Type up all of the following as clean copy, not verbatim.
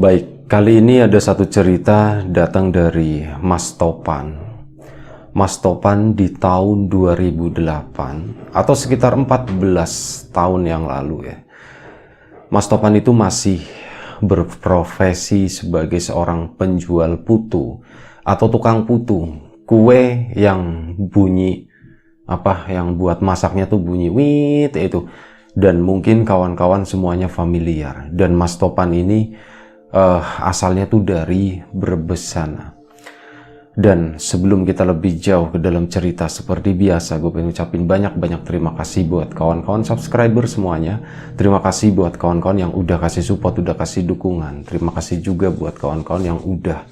Baik, kali ini ada satu cerita datang dari Mas Topan. Mas Topan di tahun 2008 atau sekitar 14 tahun yang lalu ya. Mas Topan itu masih berprofesi sebagai seorang penjual putu atau tukang putu, kue yang bunyi yang buat masaknya tuh bunyi wit itu. Dan mungkin kawan-kawan semuanya familiar. Dan Mas Topan ini asalnya tuh dari Brebes sana. Dan sebelum kita lebih jauh ke dalam cerita, seperti biasa gue pengen ucapin banyak-banyak terima kasih buat kawan-kawan subscriber semuanya. Terima kasih buat kawan-kawan yang udah kasih support, udah kasih dukungan. Terima kasih juga buat kawan-kawan yang udah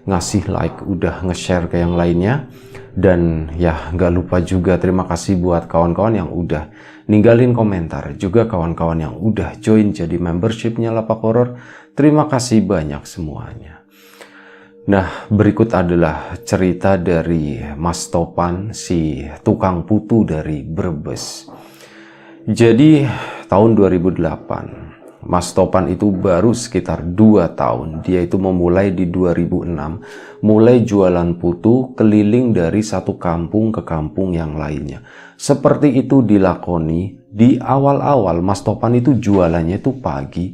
ngasih like, udah nge-share ke yang lainnya. Dan ya gak lupa juga terima kasih buat kawan-kawan yang udah ninggalin komentar. Juga kawan-kawan yang udah join jadi membershipnya Lapak Horor. Terima kasih banyak semuanya. Nah, berikut adalah cerita dari Mas Topan, si tukang putu dari Brebes. Jadi tahun 2008, Mas Topan itu baru sekitar 2 tahun. Dia itu memulai di 2006, mulai jualan putu keliling dari satu kampung ke kampung yang lainnya. Seperti itu dilakoni. Di awal-awal Mas Topan itu jualannya itu pagi.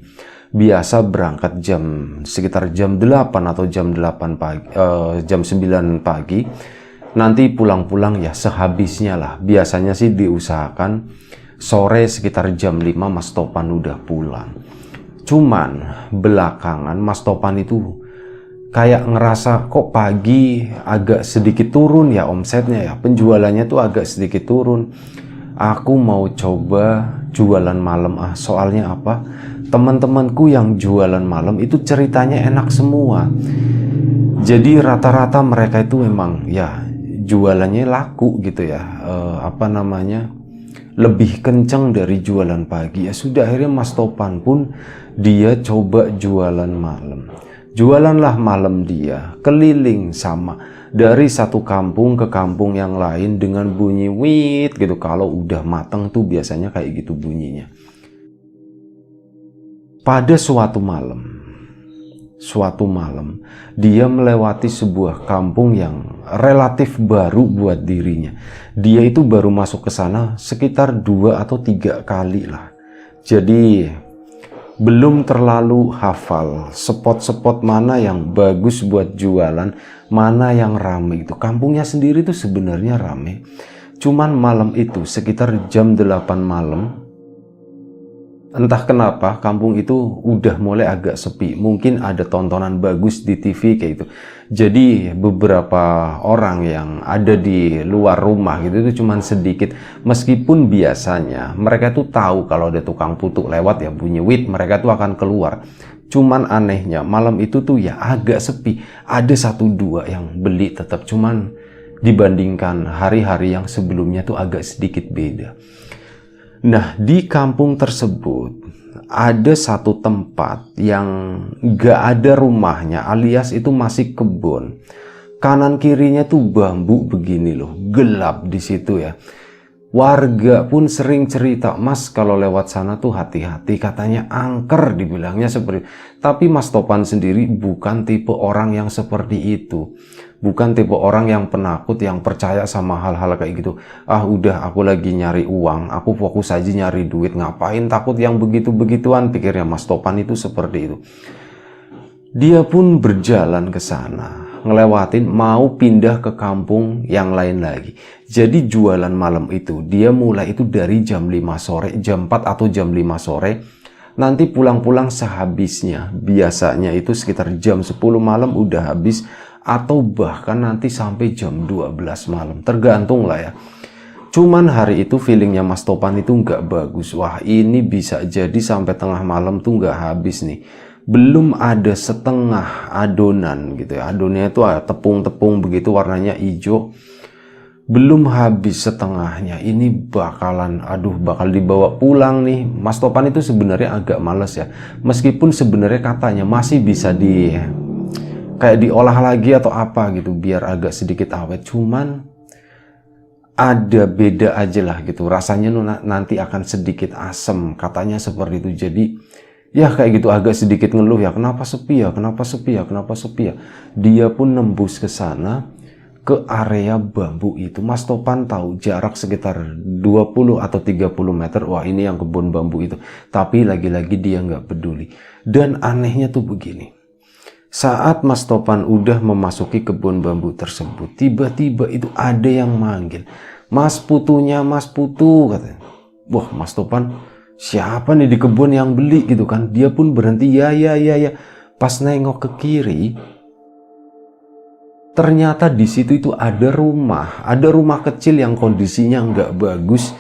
Biasa berangkat sekitar jam 8 atau jam 8 pagi, jam 9 pagi. Nanti pulang-pulang ya sehabisnya lah. Biasanya sih diusahakan sore sekitar jam 5 Mas Topan udah pulang. Cuman belakangan Mas Topan itu kayak ngerasa kok pagi agak sedikit turun ya omsetnya ya. Penjualannya tuh agak sedikit turun. Aku mau coba jualan malam soalnya apa? Teman-temanku yang jualan malam itu ceritanya enak semua. Jadi rata-rata mereka itu memang ya jualannya laku gitu ya. Lebih kenceng dari jualan pagi. Ya sudah, akhirnya Mas Topan pun dia coba jualan malam. Jualanlah malam dia keliling sama dari satu kampung ke kampung yang lain dengan bunyi wit gitu. Kalau udah mateng tuh biasanya kayak gitu bunyinya. Pada suatu malam dia melewati sebuah kampung yang relatif baru buat dirinya. Dia itu baru masuk ke sana sekitar 2 atau 3 kali lah. Jadi belum terlalu hafal spot-spot mana yang bagus buat jualan, mana yang rame itu. Kampungnya sendiri tuh sebenarnya rame. Cuman malam itu sekitar jam 8 malam, entah kenapa kampung itu udah mulai agak sepi. Mungkin ada tontonan bagus di TV kayak gitu. Jadi beberapa orang yang ada di luar rumah gitu itu cuman sedikit. Meskipun biasanya mereka tuh tahu kalau ada tukang putu lewat ya bunyi wit, mereka tuh akan keluar. Cuman anehnya malam itu tuh ya agak sepi. Ada 1-2 yang beli tetap, cuman dibandingkan hari-hari yang sebelumnya tuh agak sedikit beda. Nah, di kampung tersebut ada satu tempat yang gak ada rumahnya, alias itu masih kebun. Kanan kirinya tuh bambu begini loh, gelap di situ ya. Warga pun sering cerita, Mas kalau lewat sana tuh hati-hati, katanya angker dibilangnya seperti itu. Tapi Mas Topan sendiri bukan tipe orang yang seperti itu. Bukan tipe orang yang penakut, yang percaya sama hal-hal kayak gitu. Udah aku lagi nyari uang, aku fokus aja nyari duit, ngapain takut yang begitu-begituan, pikirnya Mas Topan itu seperti itu. Dia pun berjalan ke sana, ngelewatin mau pindah ke kampung yang lain lagi. Jadi jualan malam itu dia mulai itu dari jam 5 sore, jam 4 atau jam 5 sore. Nanti pulang-pulang sehabisnya. Biasanya itu sekitar jam 10 malam udah habis, atau bahkan nanti sampai jam 12 malam. Tergantung lah ya. Cuman hari itu feelingnya Mas Topan itu nggak bagus. Wah, ini bisa jadi sampai tengah malam tuh nggak habis nih. Belum ada setengah adonan gitu ya. Adonannya itu tepung-tepung begitu warnanya hijau. Belum habis setengahnya. Ini bakal dibawa pulang nih. Mas Topan itu sebenarnya agak males ya. Meskipun sebenarnya katanya masih bisa kayak diolah lagi atau apa gitu biar agak sedikit awet. Cuman ada beda aja lah gitu. Rasanya nanti akan sedikit asem. Katanya seperti itu. Jadi Ya kayak gitu agak sedikit ngeluh ya, kenapa sepi ya, kenapa sepi ya, kenapa sepi ya. Dia pun nembus ke sana, ke area bambu itu. Mas Topan tahu jarak sekitar 20 atau 30 meter, wah ini yang kebun bambu itu. Tapi lagi-lagi dia nggak peduli. Dan anehnya tuh begini, saat Mas Topan udah memasuki kebun bambu tersebut, tiba-tiba itu ada yang manggil, "Mas Putunya, Mas Putu," katanya. Wah, Mas Topan, siapa nih di kebun yang beli gitu kan? Dia pun berhenti, ya. Pas nengok ke kiri, ternyata di situ itu ada rumah kecil yang kondisinya nggak bagus,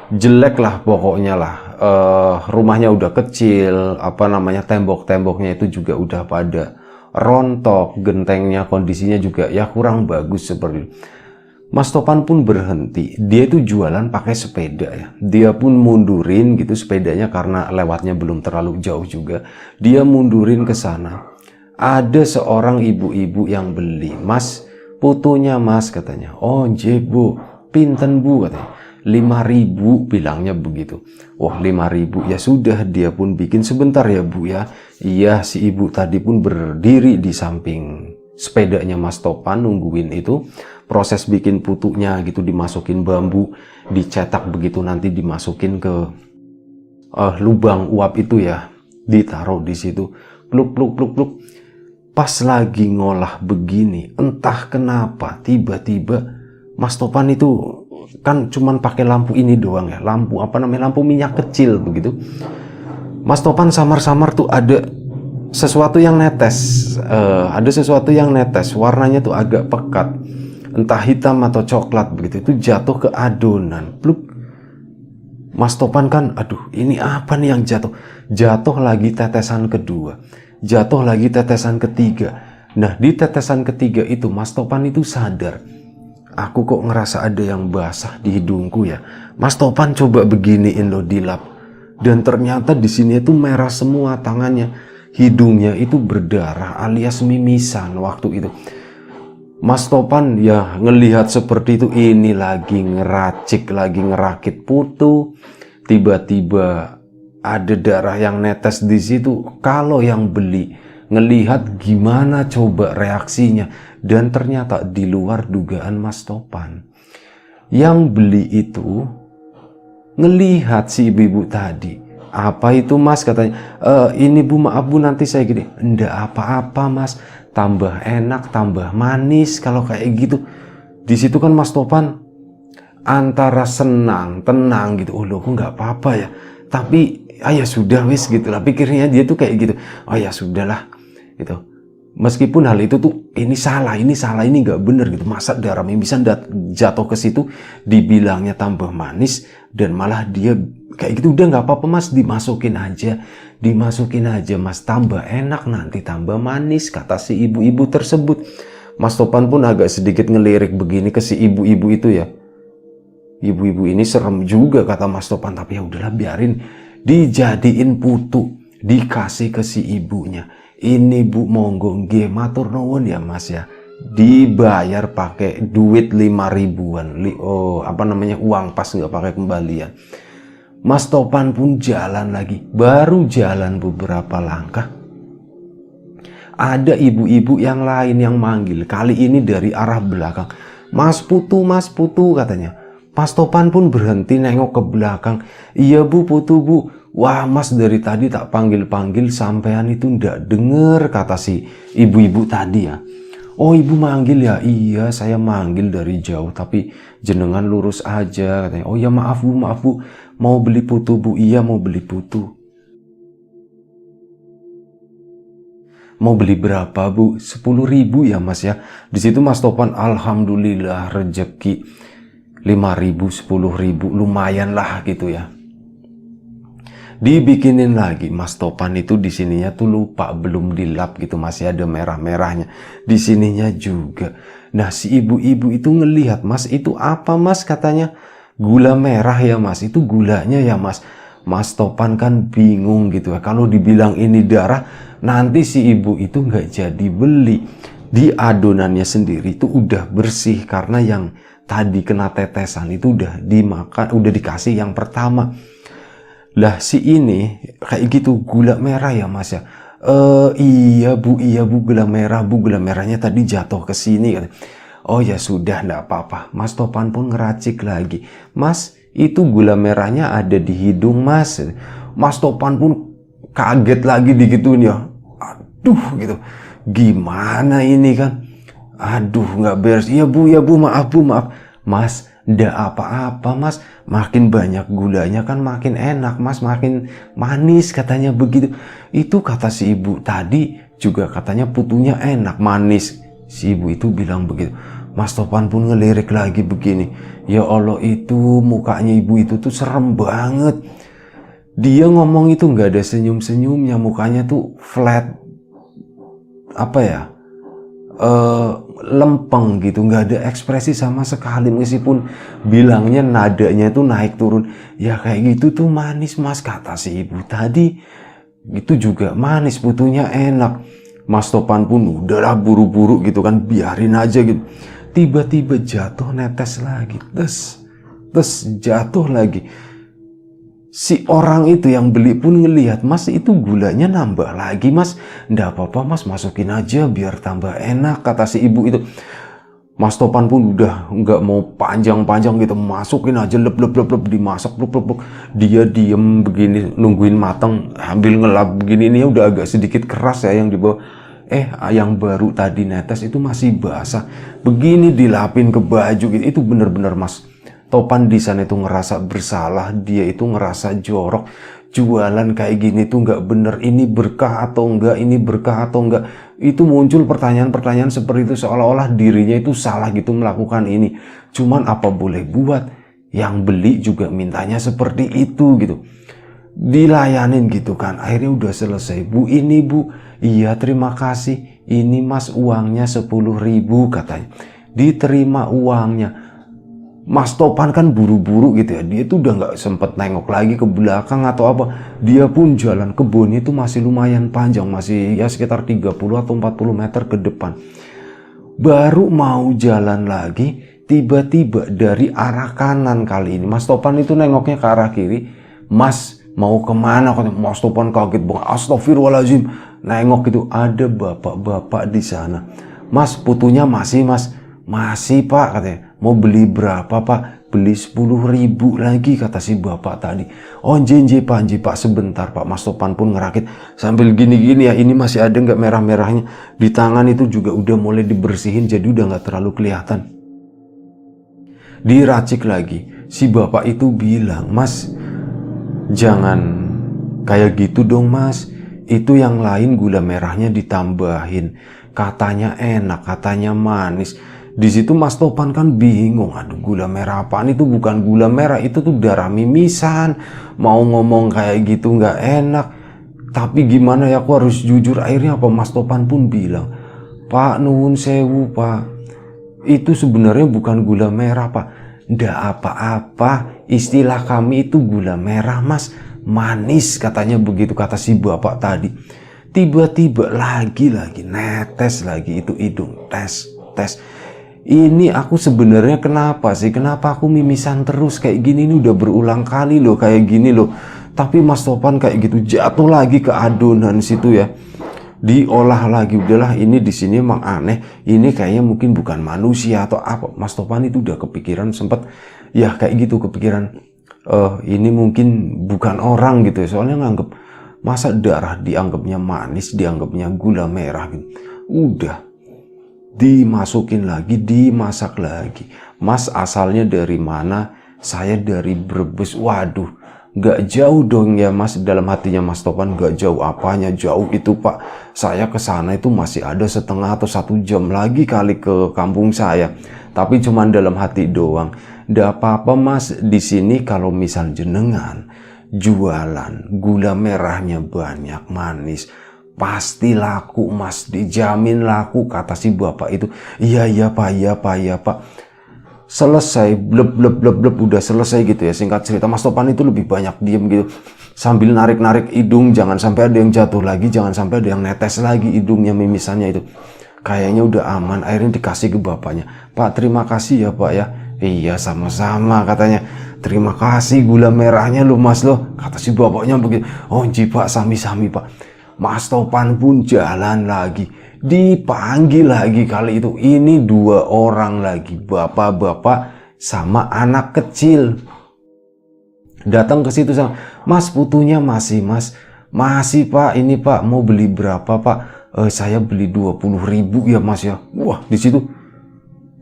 jelek lah pokoknya lah. Rumahnya udah kecil, tembok-temboknya itu juga udah pada rontok, gentengnya kondisinya juga ya kurang bagus seperti itu. Mas Topan pun berhenti. Dia itu jualan pakai sepeda ya. Dia pun mundurin gitu sepedanya karena lewatnya belum terlalu jauh juga. Dia mundurin ke sana. Ada seorang ibu-ibu yang beli. "Mas, Putunya Mas," katanya. "Oh, nje Bu, pinten Bu," katanya. 5.000 bilangnya begitu. Wah, 5.000 ya sudah, dia pun bikin, "Sebentar ya Bu ya." Iya, si ibu tadi pun berdiri di samping sepedanya Mas Topan nungguin itu. Proses bikin putunya gitu, dimasukin bambu, dicetak begitu, nanti dimasukin ke lubang uap itu ya, ditaruh di situ. Pluk. Pas lagi ngolah begini, entah kenapa tiba-tiba Mas Topan itu kan cuman pakai lampu ini doang ya, lampu minyak kecil begitu. Mas Topan samar-samar tuh ada sesuatu yang netes, warnanya tuh agak pekat, entah hitam atau coklat begitu, itu jatuh ke adonan. Pluk. Mas Topan kan, aduh ini apa nih yang jatuh? Jatuh lagi tetesan kedua, jatuh lagi tetesan ketiga. Nah di tetesan ketiga itu Mas Topan itu sadar, aku kok ngerasa ada yang basah di hidungku ya. Mas Topan coba beginiin loh, dilap, dan ternyata di sini itu merah semua tangannya, hidungnya itu berdarah alias mimisan waktu itu. Mas Topan ya ngelihat seperti itu, ini lagi ngeracik, lagi ngerakit putu, tiba-tiba ada darah yang netes di situ. Kalau yang beli ngelihat gimana coba reaksinya, dan ternyata di luar dugaan Mas Topan. Yang beli itu ngelihat si ibu-ibu tadi. "Apa itu Mas?" katanya. "Ini Bu, maaf Bu, nanti saya gini." "Enggak apa-apa Mas, tambah enak, tambah manis kalau kayak gitu." Di situ kan Mas Topan antara senang, tenang gitu. "Oh loh, kok nggak apa-apa ya?" Tapi ya sudah wis gitu lah, pikirnya dia tuh kayak gitu. "Oh ya sudahlah," gitu. Meskipun hal itu tuh ini salah, ini nggak bener gitu. Masa darah mimisan jatuh ke situ, dibilangnya tambah manis, dan malah dia kayak gitu. "Udah nggak apa-apa Mas, dimasukin aja Mas, tambah enak nanti tambah manis," kata si ibu-ibu tersebut. Mas Topan pun agak sedikit ngelirik begini ke si ibu-ibu itu ya. Ibu-ibu ini serem juga kata Mas Topan, tapi ya udahlah biarin. Dijadiin putu, dikasih ke si ibunya. "Ini Bu, monggo nggih, matur nuwun ya Mas ya." Dibayar pakai duit 5.000-an, uang pas, nggak pakai kembalian. Mas Topan pun jalan lagi, baru jalan beberapa langkah, ada ibu-ibu yang lain yang manggil, kali ini dari arah belakang. Mas Putu," katanya. Mas Topan pun berhenti nengok ke belakang. "Iya Bu, Putu Bu." "Wah Mas, dari tadi tak panggil-panggil sampean itu ndak denger," kata si ibu-ibu tadi ya. "Oh Ibu manggil ya?" "Iya saya manggil dari jauh, tapi jenengan lurus aja," katanya. "Oh ya maaf Bu, mau beli putu Bu." "Iya mau beli putu." "Mau beli berapa Bu?" 10.000 ya Mas ya. Di situ Mas Topan alhamdulillah rezeki 5.000, 10.000 lumayan lah gitu ya. Dibikinin lagi. Mas Topan itu di sininya tuh lupa, belum dilap gitu, masih ada merah-merahnya di sininya juga. Nah si ibu-ibu itu ngelihat, "Mas itu apa Mas?" katanya. "Gula merah ya Mas, itu gulanya ya Mas." Mas Topan kan bingung gitu ya, kalau dibilang ini darah nanti si ibu itu nggak jadi beli. Di adonannya sendiri itu udah bersih, karena yang tadi kena tetesan itu udah dimakan, udah dikasih yang pertama. Lah si ini kayak gitu, gula merah ya mas ya. Iya bu, gula merah bu, gula merahnya tadi jatuh ke sini. Oh ya sudah, enggak apa-apa. Mas Topan pun ngeracik lagi. Mas, itu gula merahnya ada di hidung mas. Mas Topan pun kaget lagi digituin ya. Aduh gitu. Gimana ini kan? Aduh nggak beres. Iya bu, maaf bu, maaf. Mas, ndak apa-apa mas. Makin banyak gulanya kan makin enak mas. Makin manis katanya begitu. Itu kata si ibu tadi juga katanya putunya enak, manis. Si ibu itu bilang begitu. Mas Topan pun ngelirik lagi begini. Ya Allah, itu mukanya ibu itu tuh serem banget. Dia ngomong itu nggak ada senyum-senyumnya. Mukanya tuh flat. Apa ya? Lempeng gitu, nggak ada ekspresi sama sekali. Meskipun bilangnya nadanya itu naik turun. Ya kayak gitu tuh manis mas, kata si ibu tadi. Itu juga manis, putunya enak. Mas Topan pun udahlah buru-buru gitu kan, biarin aja gitu. Tiba-tiba jatuh netes lagi, terus jatuh lagi. Si orang itu yang beli pun ngelihat, mas itu gulanya nambah lagi mas. Nggak apa-apa mas, masukin aja biar tambah enak, kata si ibu itu. Mas Topan pun udah nggak mau panjang-panjang gitu, masukin aja lep dimasak lep. Dia diem begini nungguin matang sambil ngelap begini. Ini udah agak sedikit keras ya yang dibawa. Yang baru tadi netes itu masih basah. Begini dilapin ke baju gitu. Itu bener-bener mas Topan di sana itu ngerasa bersalah. Dia itu ngerasa jorok. Jualan kayak gini tuh nggak bener. Ini berkah atau enggak? Ini berkah atau enggak? Itu muncul pertanyaan-pertanyaan seperti itu, seolah-olah dirinya itu salah gitu melakukan ini. Cuman apa boleh buat, yang beli juga mintanya seperti itu gitu. Dilayanin gitu kan. Akhirnya udah selesai. Bu, ini bu. Iya terima kasih. Ini mas uangnya 10.000 katanya. Diterima uangnya. Mas Topan kan buru-buru gitu ya. Dia tuh udah nggak sempet nengok lagi ke belakang atau apa. Dia pun jalan kebunnya itu masih lumayan panjang. Masih ya sekitar 30 atau 40 meter ke depan. Baru mau jalan lagi, tiba-tiba dari arah kanan kali ini. Mas Topan itu nengoknya ke arah kiri. Mas mau kemana? Mas Topan kaget banget. Astagfirullahaladzim. Nengok itu ada bapak-bapak di sana. Mas, putunya masih mas. Masih pak katanya. Mau beli berapa pak? Beli 10.000 lagi kata si bapak tadi. Oh jenje pak sebentar pak. Mas Topan pun ngerakit sambil gini-gini ya. Ini masih ada nggak merah-merahnya. Di tangan itu juga udah mulai dibersihin. Jadi udah nggak terlalu kelihatan. Diracik lagi. Si bapak itu bilang, mas jangan kayak gitu dong mas. Itu yang lain gula merahnya ditambahin. Katanya enak, katanya manis. Di situ Mas Topan kan bingung. Aduh gula merah apaan? Itu bukan gula merah, itu tuh darah mimisan. Mau ngomong kayak gitu nggak enak. Tapi gimana ya, aku harus jujur. Akhirnya apa? Mas Topan pun bilang, Pak nuwun sewu pak. Itu sebenarnya bukan gula merah pak. Nggak apa-apa. Istilah kami itu gula merah mas. Manis katanya begitu kata si bapak tadi. Tiba-tiba lagi netes lagi itu hidung. Tes. Ini aku sebenarnya kenapa sih? Kenapa aku mimisan terus kayak gini? Ini udah berulang kali loh kayak gini loh. Tapi Mas Topan kayak gitu jatuh lagi ke adonan situ ya. Diolah lagi, udahlah ini di sini emang aneh. Ini kayaknya mungkin bukan manusia atau apa. Mas Topan itu udah kepikiran sempet ya kayak gitu kepikiran. Ini mungkin bukan orang gitu ya. Soalnya nganggep masa darah dianggapnya manis, dianggapnya gula merah gitu. Udah. Dimasukin lagi, dimasak lagi. Mas asalnya dari mana? Saya dari Brebes. Waduh, gak jauh dong ya mas. Dalam hatinya Mas Topan, gak jauh apanya, jauh itu pak. Saya ke sana itu masih ada setengah atau 1 jam lagi kali ke kampung saya. Tapi cuman dalam hati doang. Gak apa-apa mas, di sini kalau misal jenengan jualan gula merahnya banyak, manis, pasti laku mas, dijamin laku kata si bapak itu. Iya pak. Selesai bleb udah selesai gitu ya. Singkat cerita Mas Topan itu lebih banyak diem gitu sambil narik hidung, jangan sampai ada yang jatuh lagi, jangan sampai ada yang netes lagi hidungnya, mimisannya itu. Kayaknya udah aman. Akhirnya dikasih ke bapaknya. Pak terima kasih ya pak ya. Iya sama-sama katanya. Terima kasih gula merahnya lo mas lo. Kata si bapaknya begitu. Oh ji pak, sami-sami pak. Mas Topan pun jalan lagi. Dipanggil lagi kali itu. Ini 2 orang lagi. Bapak-bapak sama anak kecil. Datang ke situ sama, mas putunya masih mas. Masih pak, ini pak mau beli berapa pak? Saya beli 20.000 ya mas ya. Wah di situ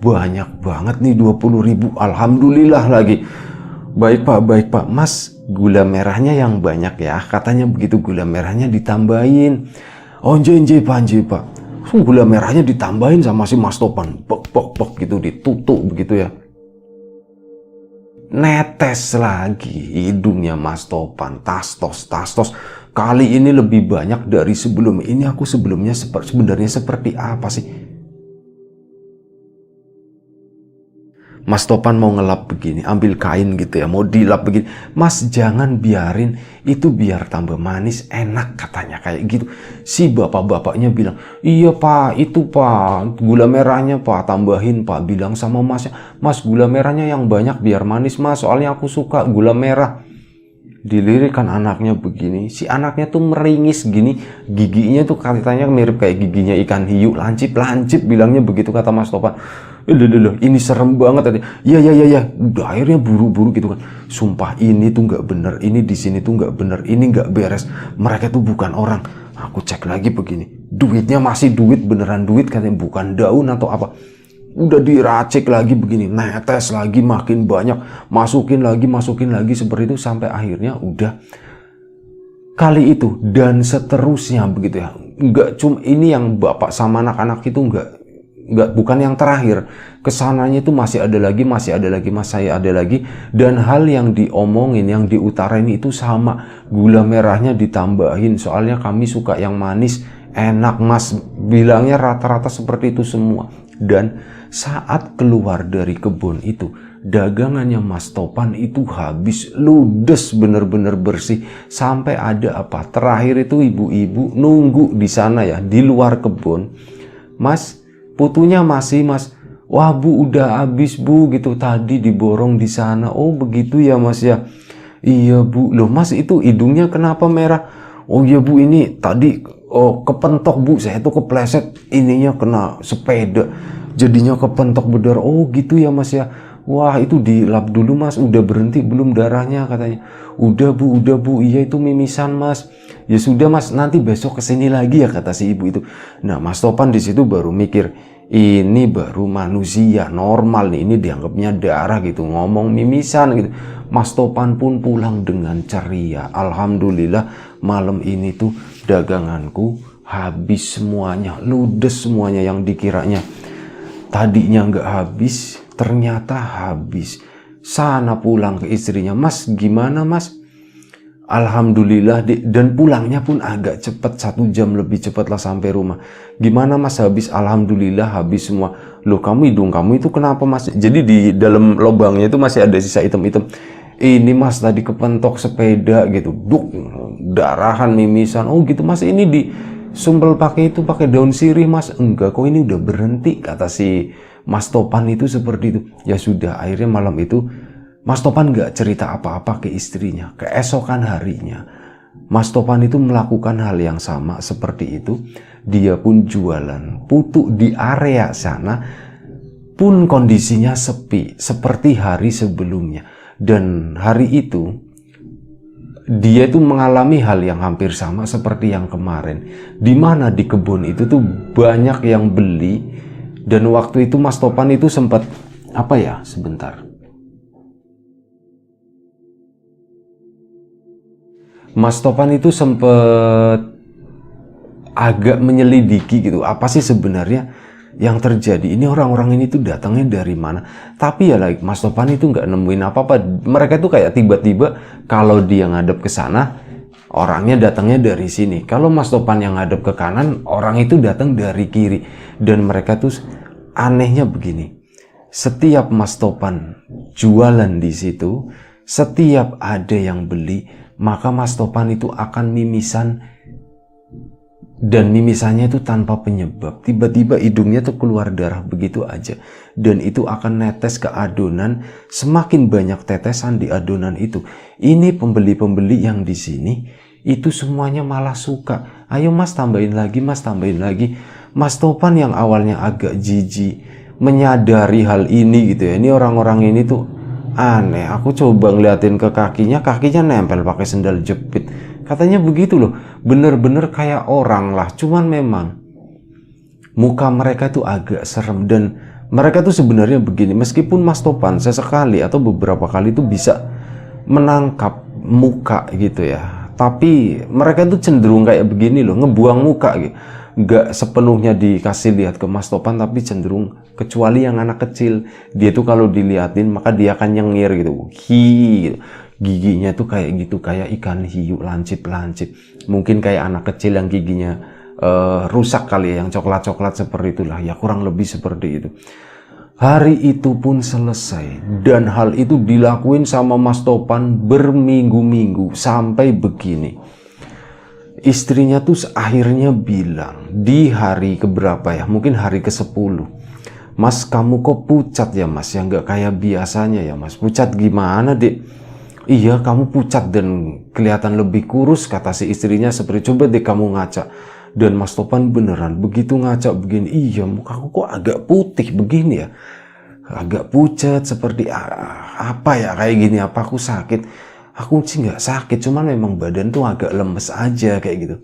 banyak banget nih 20.000. Alhamdulillah lagi. Baik pak mas, gula merahnya yang banyak ya. Katanya begitu, gula merahnya ditambahin. Oh nje pak. Gula merahnya ditambahin sama si Mas Topan. Bok gitu, ditutup begitu ya. Netes lagi hidungnya Mas Topan. Tastos. Kali ini lebih banyak dari sebelum ini. Aku sebelumnya sebenarnya seperti apa sih? Mas Topan mau ngelap begini, ambil kain gitu ya, mau dilap begini. Mas jangan biarin itu, biar tambah manis, enak katanya kayak gitu. Si bapak-bapaknya bilang, iya pak, itu pak, gula merahnya pak, tambahin pak. Bilang sama masnya, mas gula merahnya yang banyak biar manis mas, soalnya aku suka gula merah. Dilirikan anaknya begini, si anaknya tuh meringis gini, giginya tuh katanya mirip kayak giginya ikan hiu, lancip bilangnya begitu kata Mas Topan. Ini serem banget tadi. Ya. Udah akhirnya buru-buru gitu kan. Sumpah ini tuh nggak bener, ini di sini tuh nggak bener, ini nggak beres. Mereka tuh bukan orang. Aku cek lagi begini, duitnya masih duit, beneran duit katanya, bukan daun atau apa. Udah diracik lagi begini, netes lagi makin banyak, masukin lagi seperti itu sampai akhirnya udah kali itu dan seterusnya begitu ya. Enggak cuma ini yang bapak sama anak-anak itu enggak bukan yang terakhir. Kesananya itu masih ada lagi, dan hal yang diomongin, yang diutarain itu sama. Gula merahnya ditambahin, soalnya kami suka yang manis, enak mas. Bilangnya rata-rata seperti itu semua. Dan saat keluar dari kebun itu, dagangannya Mas Topan itu habis, ludes, bener-bener bersih. Sampai ada apa? Terakhir itu ibu-ibu nunggu di sana ya, di luar kebun. Mas, putunya masih mas. Wah bu, udah habis bu gitu, tadi diborong di sana. Oh begitu ya mas ya. Iya bu. Loh mas, itu hidungnya kenapa merah? Oh iya bu, ini tadi kepentok bu, saya tuh kepleset, ininya kena sepeda, jadinya kepentok berdarah. Oh gitu ya mas ya. Wah itu dilap dulu mas, udah berhenti belum darahnya katanya. Udah bu, iya itu mimisan mas. Ya sudah mas, nanti besok kesini lagi ya kata si ibu itu. Nah Mas Topan di situ baru mikir, ini baru manusia normal nih, ini dianggapnya darah gitu, ngomong mimisan gitu. Mas Topan pun pulang dengan ceria. Alhamdulillah malam ini tuh daganganku habis semuanya, ludes semuanya. Yang dikiranya tadinya nggak habis, ternyata habis. Sana pulang ke istrinya, mas gimana mas? Alhamdulillah, dan pulangnya pun agak cepat, 1 jam lebih cepat lah sampai rumah. Gimana mas, habis? Alhamdulillah habis semua. Loh kamu, hidung kamu itu kenapa mas? Jadi di dalam lubangnya itu masih ada sisa hitam-hitam. Ini mas tadi kepentok sepeda gitu, duk, darahan, mimisan. Oh gitu mas, ini di sumpel pakai daun sirih mas. Enggak kok, ini udah berhenti kata si Mas Topan itu seperti itu. Ya sudah, akhirnya malam itu Mas Topan nggak cerita apa-apa ke istrinya. Keesokan harinya Mas Topan itu melakukan hal yang sama seperti itu. Dia pun jualan putu di area sana, pun kondisinya sepi seperti hari sebelumnya. Dan hari itu dia itu mengalami hal yang hampir sama seperti yang kemarin, di mana di kebun itu tuh banyak yang beli. Dan waktu itu Mas Topan itu sempat sebentar. Mas Topan itu sempat agak menyelidiki gitu, apa sih sebenarnya yang terjadi. Ini orang-orang ini tuh datangnya dari mana. Tapi ya Mas Topan itu nggak nemuin apa-apa. Mereka tuh kayak tiba-tiba kalau dia ngadep ke sana, orangnya datangnya dari sini. Kalau Mas Topan yang ngadep ke kanan, orang itu datang dari kiri. Dan mereka tuh anehnya begini, setiap Mas Topan jualan di situ, setiap ada yang beli, maka Mas Topan itu akan mimisan Dan mimisannya itu tanpa penyebab. Tiba-tiba hidungnya tuh keluar darah begitu aja. Dan itu akan netes ke adonan. Semakin banyak tetesan di adonan itu. Ini pembeli-pembeli yang di sini itu semuanya malah suka. Ayo mas tambahin lagi, mas tambahin lagi. Mas Topan yang awalnya agak jijik menyadari hal ini gitu ya. Ini orang-orang ini tuh aneh. Aku coba ngeliatin ke kakinya nempel pakai sendal jepit. Katanya begitu loh, bener-bener kayak orang lah. Cuman memang muka mereka tuh agak serem. Dan mereka tuh sebenarnya begini, meskipun Mas Topan sesekali atau beberapa kali tuh bisa menangkap muka gitu ya, tapi mereka tuh cenderung kayak begini loh, ngebuang muka gitu. Gak sepenuhnya dikasih lihat ke Mas Topan, tapi cenderung, kecuali yang anak kecil, dia tuh kalau diliatin maka dia akan nyengir gitu, gitu. Giginya tuh kayak gitu, kayak ikan hiu lancip-lancip. Mungkin kayak anak kecil yang giginya rusak kali ya, yang coklat-coklat seperti itulah ya, kurang lebih seperti itu. Hari itu pun selesai, dan hal itu dilakuin sama Mas Topan berminggu-minggu sampai begini. Istrinya tuh akhirnya bilang di hari keberapa ya, mungkin hari ke-10, mas kamu kok pucat ya mas, ya nggak kayak biasanya ya mas. Pucat gimana dek? Iya kamu pucat dan kelihatan lebih kurus, kata si istrinya seperti, coba deh kamu ngaca. Dan Mas Topan beneran begitu ngaca begini, iya mukaku kok agak putih begini ya, agak pucat seperti apa ya, kayak gini, apa aku sakit? Aku sih nggak sakit, cuman memang badan tuh agak lemes aja kayak gitu.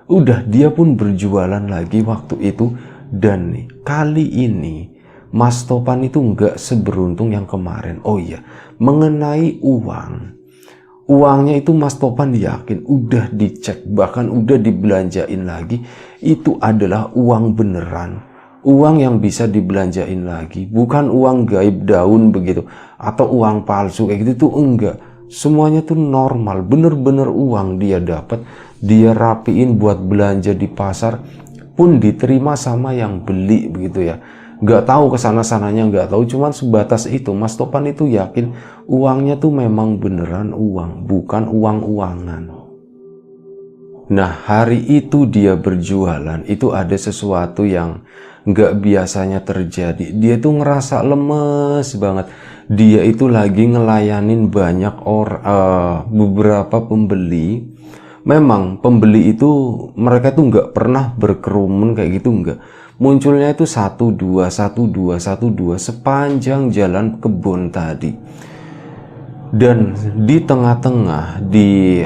Udah, dia pun berjualan lagi waktu itu. Dan nih, kali ini Mas Topan itu nggak seberuntung yang kemarin. Oh iya, mengenai uangnya itu Mas Topan yakin udah dicek, bahkan udah dibelanjain lagi. Itu adalah uang beneran, uang yang bisa dibelanjain lagi, bukan uang gaib daun begitu atau uang palsu kayak gitu tuh enggak. Semuanya tuh normal, bener-bener uang dia dapat, dia rapiin buat belanja di pasar, pun diterima sama yang beli begitu ya. Nggak tahu kesana-sananya, nggak tahu, cuman sebatas itu. Mas Topan itu yakin uangnya tuh memang beneran uang, bukan uang-uangan. Nah, hari itu dia berjualan, itu ada sesuatu yang nggak biasanya terjadi. Dia tuh ngerasa lemes banget. Dia itu lagi ngelayanin banyak beberapa pembeli. Memang pembeli itu mereka tuh nggak pernah berkerumun kayak gitu, nggak. Munculnya itu 1-2 sepanjang jalan kebun tadi. Dan di tengah-tengah, di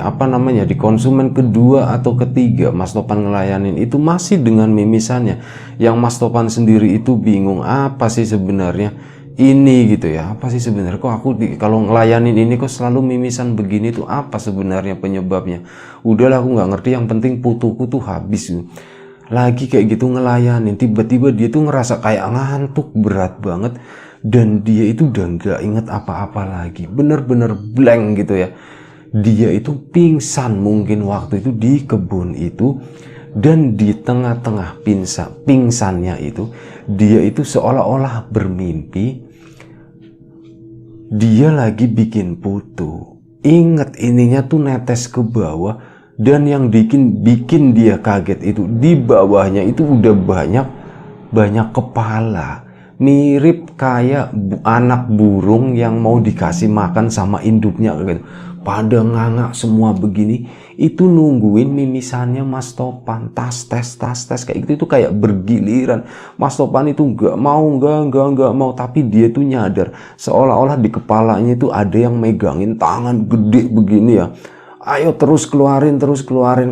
di konsumen kedua atau ketiga Mas Topan ngelayanin itu masih dengan mimisannya, yang Mas Topan sendiri itu bingung apa sih sebenarnya ini gitu ya, apa sih sebenarnya kok aku kalau ngelayanin ini kok selalu mimisan begini tuh, apa sebenarnya penyebabnya. Udahlah aku nggak ngerti, yang penting putuku tuh habis. Lagi kayak gitu ngelayanin, tiba-tiba dia tuh ngerasa kayak ngantuk berat banget. Dan dia itu udah nggak inget apa-apa lagi, bener-bener blank gitu ya. Dia itu pingsan mungkin waktu itu di kebun itu. Dan di tengah-tengah pingsannya itu, dia itu seolah-olah bermimpi dia lagi bikin putu. Ingat, ininya tuh netes ke bawah. Dan yang bikin dia kaget itu, di bawahnya itu udah banyak kepala, mirip kayak anak burung yang mau dikasih makan sama induknya gitu. Pada nganga semua begini, itu nungguin mimisannya Mas Topan. Tas tes kayak gitu, itu kayak bergiliran. Mas Topan itu nggak mau, tapi dia tuh nyadar seolah-olah di kepalanya itu ada yang megangin tangan gede begini ya. Ayo terus keluarin,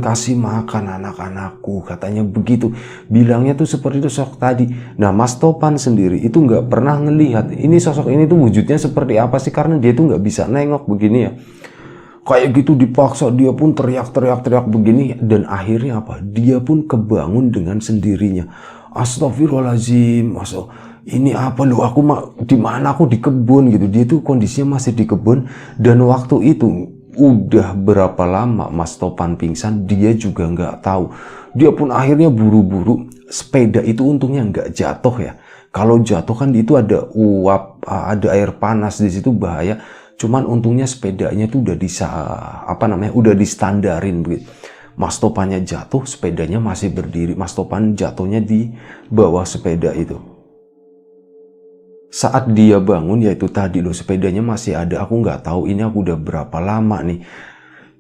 kasih makan anak-anakku, katanya begitu. Bilangnya tuh seperti itu sosok tadi. Nah, Mas Topan sendiri itu nggak pernah ngelihat ini sosok ini tuh wujudnya seperti apa sih, karena dia tuh nggak bisa nengok begini ya. Kayak gitu dipaksa, dia pun teriak begini. Dan akhirnya apa? Dia pun kebangun dengan sendirinya. Astagfirullahaladzim, ini apa lu? Aku di mana? Aku di kebun gitu. Dia tuh kondisinya masih di kebun. Dan waktu itu udah berapa lama Mas Topan pingsan, dia juga nggak tahu. Dia pun akhirnya buru-buru. Sepeda itu untungnya nggak jatuh ya. Kalau jatuh kan itu ada uap, ada air panas di situ, bahaya. Cuman untungnya sepedanya tuh udah udah distandarin begitu. Mas Topannya jatuh, sepedanya masih berdiri. Mas Topan jatuhnya di bawah sepeda itu. Saat dia bangun, yaitu tadi loh, sepedanya masih ada. Aku nggak tahu ini aku udah berapa lama nih.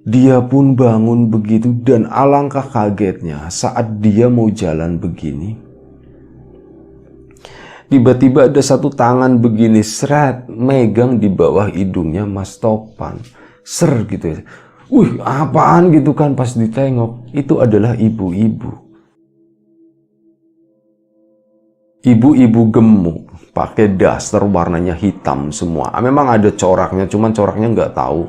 Dia pun bangun begitu, dan alangkah kagetnya saat dia mau jalan begini. Tiba-tiba ada satu tangan begini, seret, megang di bawah hidungnya Mas Topan. Ser gitu ya. Wih, apaan gitu kan, pas ditengok. Itu adalah ibu-ibu. Ibu-ibu gemuk, pakai daster warnanya hitam semua. Memang ada coraknya, cuman coraknya nggak tahu.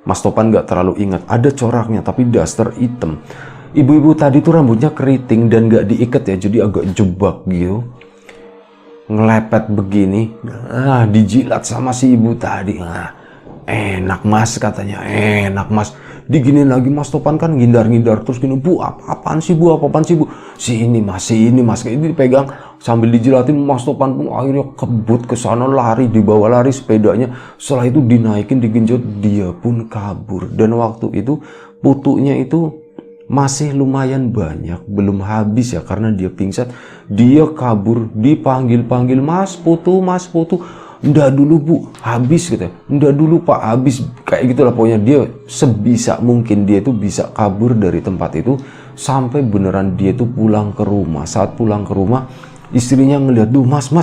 Mas Topan nggak terlalu ingat, ada coraknya tapi daster hitam. Ibu-ibu tadi tuh rambutnya keriting dan nggak diikat ya, jadi agak jebak gitu. Ngelepet begini, nah dijilat sama si ibu tadi. Nah, enak mas katanya, enak mas. Diginin lagi Mas Topan kan ngindar-ngindar terus gini, bu apaan sih bu, apaan sih bu? Si ini mas, kayak ini dipegang sambil dijilatin. Mas Topan pun akhirnya kebut ke sana, lari, dibawa lari sepedanya. Setelah itu dinaikin, digenjot, dia pun kabur. Dan waktu itu putunya itu masih lumayan banyak, belum habis ya karena dia pingsan. Dia kabur, dipanggil-panggil, mas putu. Nggak dulu bu, habis gitu. Nggak dulu pak, habis. Kayak gitulah pokoknya, dia sebisa mungkin dia tuh bisa kabur dari tempat itu sampai beneran dia tuh pulang ke rumah. Saat pulang ke rumah, istrinya ngeliat, duh mas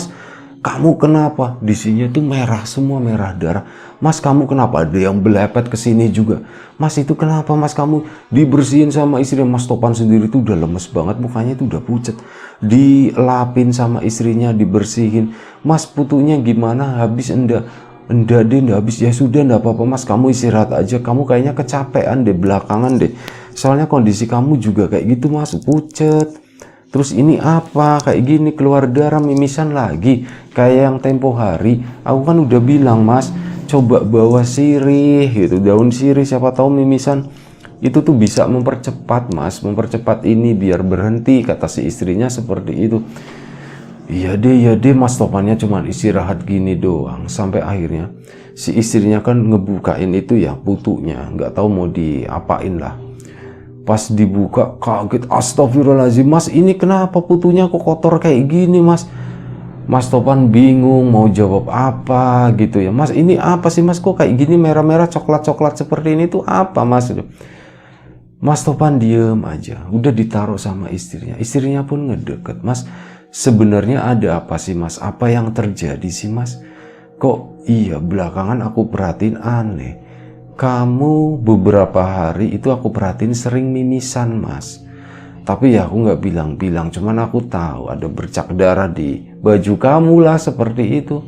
kamu kenapa? Di sini tuh merah semua, merah darah. Mas kamu kenapa? Ada yang belepet ke sini juga. Mas itu kenapa mas? Kamu dibersihin sama istri. Mas Topan sendiri tuh udah lemes banget, mukanya tuh udah pucat. Dilapin sama istrinya, dibersihin. Mas putunya gimana? Habis enggak deh, enggak habis. Ya sudah, enggak apa-apa mas, kamu istirahat aja. Kamu kayaknya kecapean deh belakangan deh. Soalnya kondisi kamu juga kayak gitu mas, pucat. Terus ini apa? Kayak gini, keluar darah, mimisan lagi. Kayak yang tempo hari, aku kan udah bilang mas, coba bawa sirih gitu, daun sirih, siapa tahu mimisan itu tuh bisa mempercepat mas, mempercepat ini biar berhenti, kata si istrinya seperti itu. Iya deh Mas Topannya cuma istirahat gini doang. Sampai akhirnya si istrinya kan ngebukain itu ya putunya, nggak tahu mau diapain lah. Pas dibuka kaget, astagfirullahaladzim mas, ini kenapa putunya kok kotor kayak gini mas? Mas Topan bingung mau jawab apa gitu ya. Mas ini apa sih mas, kok kayak gini merah-merah coklat-coklat seperti ini tuh apa mas? Mas Topan diem aja, udah ditaruh sama istrinya. Istrinya pun ngedeket, mas sebenarnya ada apa sih mas? Apa yang terjadi sih mas? Kok iya belakangan aku perhatiin aneh. Kamu beberapa hari itu aku perhatiin sering mimisan mas. Tapi ya aku nggak bilang-bilang, cuman aku tahu ada bercak darah di baju kamu lah seperti itu.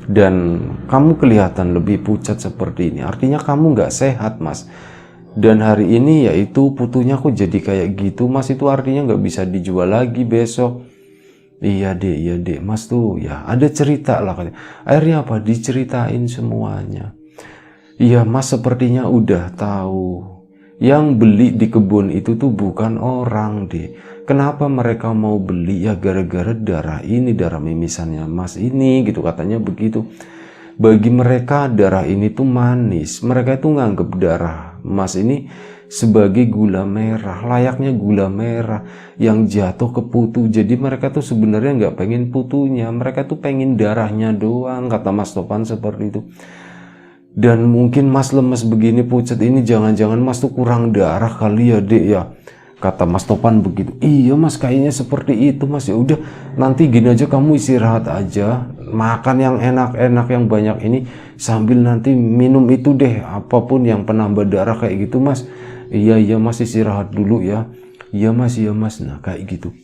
Dan kamu kelihatan lebih pucat seperti ini, artinya kamu nggak sehat mas. Dan hari ini yaitu putunya aku jadi kayak gitu mas, itu artinya nggak bisa dijual lagi besok. Iya deh mas tuh ya ada cerita lah katanya. Akhirnya apa, diceritain semuanya. Iya mas, sepertinya udah tahu. Yang beli di kebun itu tuh bukan orang deh. Kenapa mereka mau beli? Ya gara-gara darah ini, darah mimisannya mas ini gitu, katanya begitu. Bagi mereka darah ini tuh manis. Mereka itu nganggep darah mas ini sebagai gula merah, layaknya gula merah yang jatuh ke putu. Jadi mereka tuh sebenarnya nggak pengen putunya, mereka tuh pengen darahnya doang, kata Mas Topan seperti itu. Dan mungkin mas lemes begini pucat ini, jangan-jangan mas tuh kurang darah kali ya dek ya, kata Mas Topan begitu. Iya mas, kayaknya seperti itu mas. Ya udah, nanti gini aja, kamu istirahat aja, makan yang enak-enak yang banyak ini, sambil nanti minum itu deh, apapun yang penambah darah kayak gitu mas. Iya mas, istirahat dulu ya. Iya mas. Nah kayak gitu.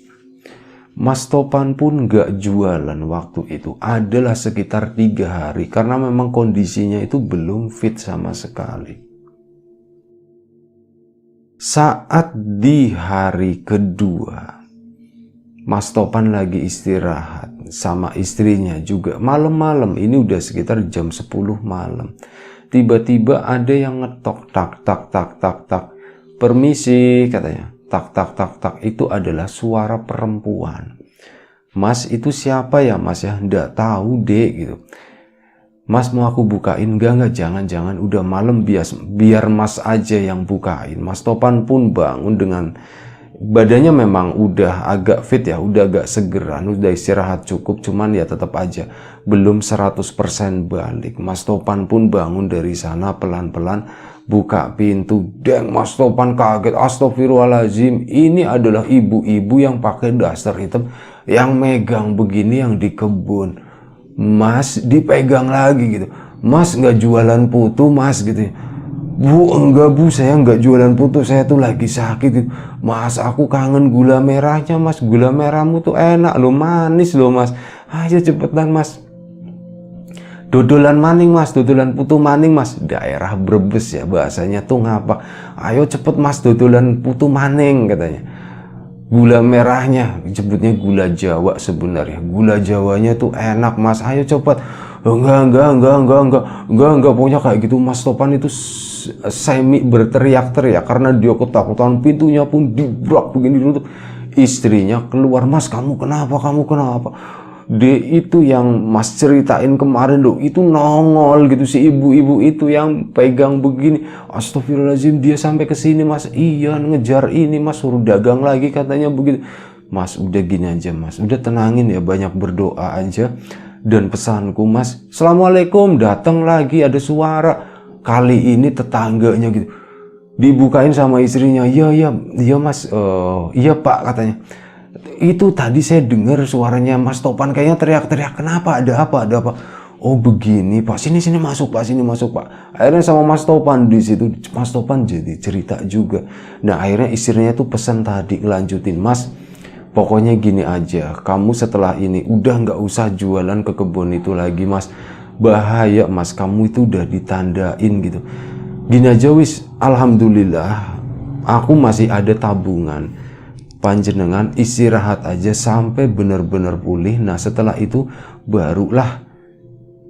Mas Topan pun gak jualan waktu itu, adalah sekitar 3 hari, karena memang kondisinya itu belum fit sama sekali. Saat di hari kedua, Mas Topan lagi istirahat sama istrinya juga, malam-malam, ini udah sekitar jam 10 malam. Tiba-tiba ada yang ngetok, tak. Permisi katanya. Tak, itu adalah suara perempuan. Mas itu siapa ya mas ya? Nggak tahu dek gitu. Mas mau aku bukain? Enggak, jangan, udah malam, biar Mas aja yang bukain. Mas Topan pun bangun dengan badannya memang udah agak fit ya, udah agak segeran, udah istirahat cukup, cuman ya tetap aja belum 100% balik. Mas Topan pun bangun dari sana pelan-pelan, buka pintu, deng, Mas Topan kaget, astagfirullahaladzim, ini adalah ibu-ibu yang pakai daster hitam, yang megang begini yang di kebun. Mas dipegang lagi gitu, Mas nggak jualan putu Mas gitu ya. Bu, enggak Bu, saya enggak jualan putu, saya tuh lagi sakit. Mas, aku kangen gula merahnya Mas, gula merahmu tuh enak loh, manis loh Mas. Ayo cepetan Mas. Dodolan maning Mas, dodolan putu maning Mas. Daerah Brebes ya bahasanya tuh ngapa. Ayo cepet Mas, dodolan putu maning katanya. Gula merahnya, sebutnya gula Jawa sebenarnya. Gula Jawanya tuh enak Mas, ayo cepet. Enggak, pokoknya kayak gitu. Mas Topan itu semi berteriak-teriak karena dia ketakutan, pintunya pun dibrak begini dulu. Istrinya keluar, Mas kamu kenapa? Dia itu yang Mas ceritain kemarin loh, itu nongol gitu si ibu-ibu itu yang pegang begini. Astagfirullahaladzim, dia sampai ke sini Mas. Iya, ngejar ini Mas, suruh dagang lagi katanya begitu. Mas udah gini aja Mas, udah tenangin ya, banyak berdoa aja. Dan pesanku Mas, Assalamualaikum, datang lagi ada suara. Kali ini tetangganya gitu, dibukain sama istrinya. Iya Mas, iya Pak katanya. Itu tadi saya dengar suaranya Mas Topan kayaknya teriak-teriak. Kenapa? Ada apa? Oh begini Pak, sini masuk Pak, Akhirnya sama Mas Topan di situ, Mas Topan jadi cerita juga. Nah akhirnya istrinya tuh pesan tadi, ngelanjutin, Mas pokoknya gini aja, kamu setelah ini udah nggak usah jualan ke kebun itu lagi Mas, bahaya Mas, kamu itu udah ditandain gitu. Gini aja wis, alhamdulillah aku masih ada tabungan, panjenengan istirahat aja sampai benar-benar pulih. Nah setelah itu barulah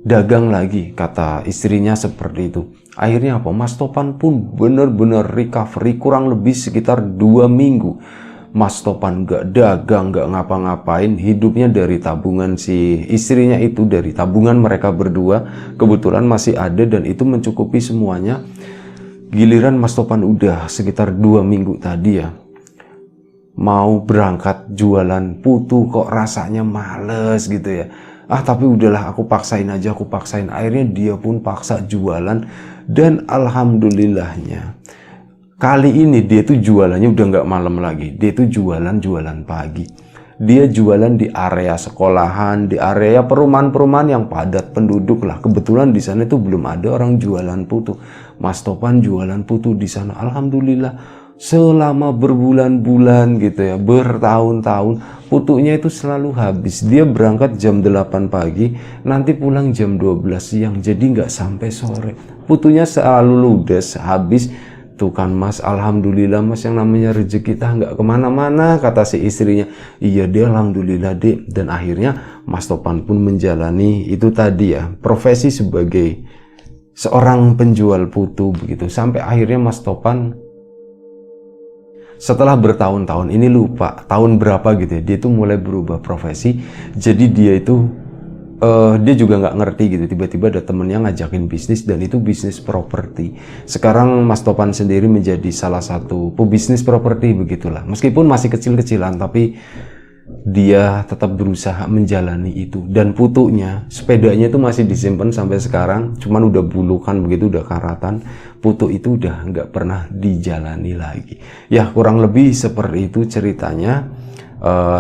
dagang lagi, kata istrinya seperti itu. Akhirnya apa, Mas Topan pun benar-benar recovery, kurang lebih sekitar 2 minggu. Mas Topan gak dagang, gak ngapa-ngapain, hidupnya dari tabungan si istrinya itu, dari tabungan mereka berdua, kebetulan masih ada dan itu mencukupi semuanya. Giliran Mas Topan udah sekitar 2 minggu tadi ya, mau berangkat jualan putu kok rasanya males gitu ya. Tapi udahlah aku paksain aja, akhirnya dia pun paksa jualan. Dan alhamdulillahnya kali ini dia tuh jualannya udah nggak malam lagi, dia tuh jualan pagi. Dia jualan di area sekolahan, di area perumahan-perumahan yang padat penduduk lah. Kebetulan di sana itu belum ada orang jualan putu. Mas Topan jualan putu di sana, alhamdulillah selama berbulan-bulan gitu ya, bertahun-tahun, putunya itu selalu habis. Dia berangkat jam 8 pagi, nanti pulang jam 12 siang, jadi nggak sampai sore. Putunya selalu ludes, habis. Tuh kan Mas, alhamdulillah Mas, yang namanya rezeki kita nggak kemana-mana, kata si istrinya. Iya dia alhamdulillah dek. Dan akhirnya Mas Topan pun menjalani itu tadi ya, profesi sebagai seorang penjual putu begitu. Sampai akhirnya Mas Topan setelah bertahun-tahun, ini lupa tahun berapa gitu ya, dia tuh mulai berubah profesi. Jadi dia itu dia juga nggak ngerti gitu, tiba-tiba ada temennya ngajakin bisnis, dan itu bisnis properti. Sekarang Mas Topan sendiri menjadi salah satu pebisnis properti begitulah. Meskipun masih kecil-kecilan, tapi dia tetap berusaha menjalani itu. Dan putunya, sepedanya itu masih disimpan sampai sekarang, cuman udah bulukan begitu, udah karatan. Putu itu udah nggak pernah dijalani lagi. Ya kurang lebih seperti itu ceritanya.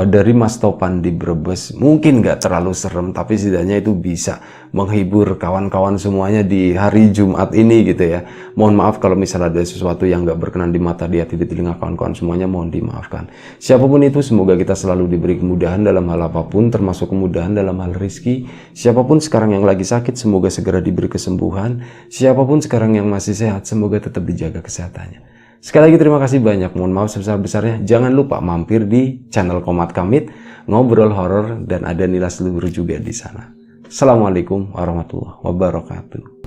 Dari Mas Topan di Brebes. Mungkin nggak terlalu serem, tapi setidaknya itu bisa menghibur kawan-kawan semuanya di hari Jumat ini gitu ya. Mohon maaf kalau misalnya ada sesuatu yang nggak berkenan di mata, di hati, di telinga kawan-kawan semuanya, mohon dimaafkan. Siapapun itu, semoga kita selalu diberi kemudahan dalam hal apapun, termasuk kemudahan dalam hal rezeki. Siapapun sekarang yang lagi sakit, semoga segera diberi kesembuhan. Siapapun sekarang yang masih sehat, semoga tetap dijaga kesehatannya. Sekali lagi terima kasih banyak, mohon maaf sebesar-besarnya. Jangan lupa mampir di channel Qomat Kamit, ngobrol horor, dan ada Nilas Luhur juga di sana. Assalamualaikum warahmatullahi wabarakatuh.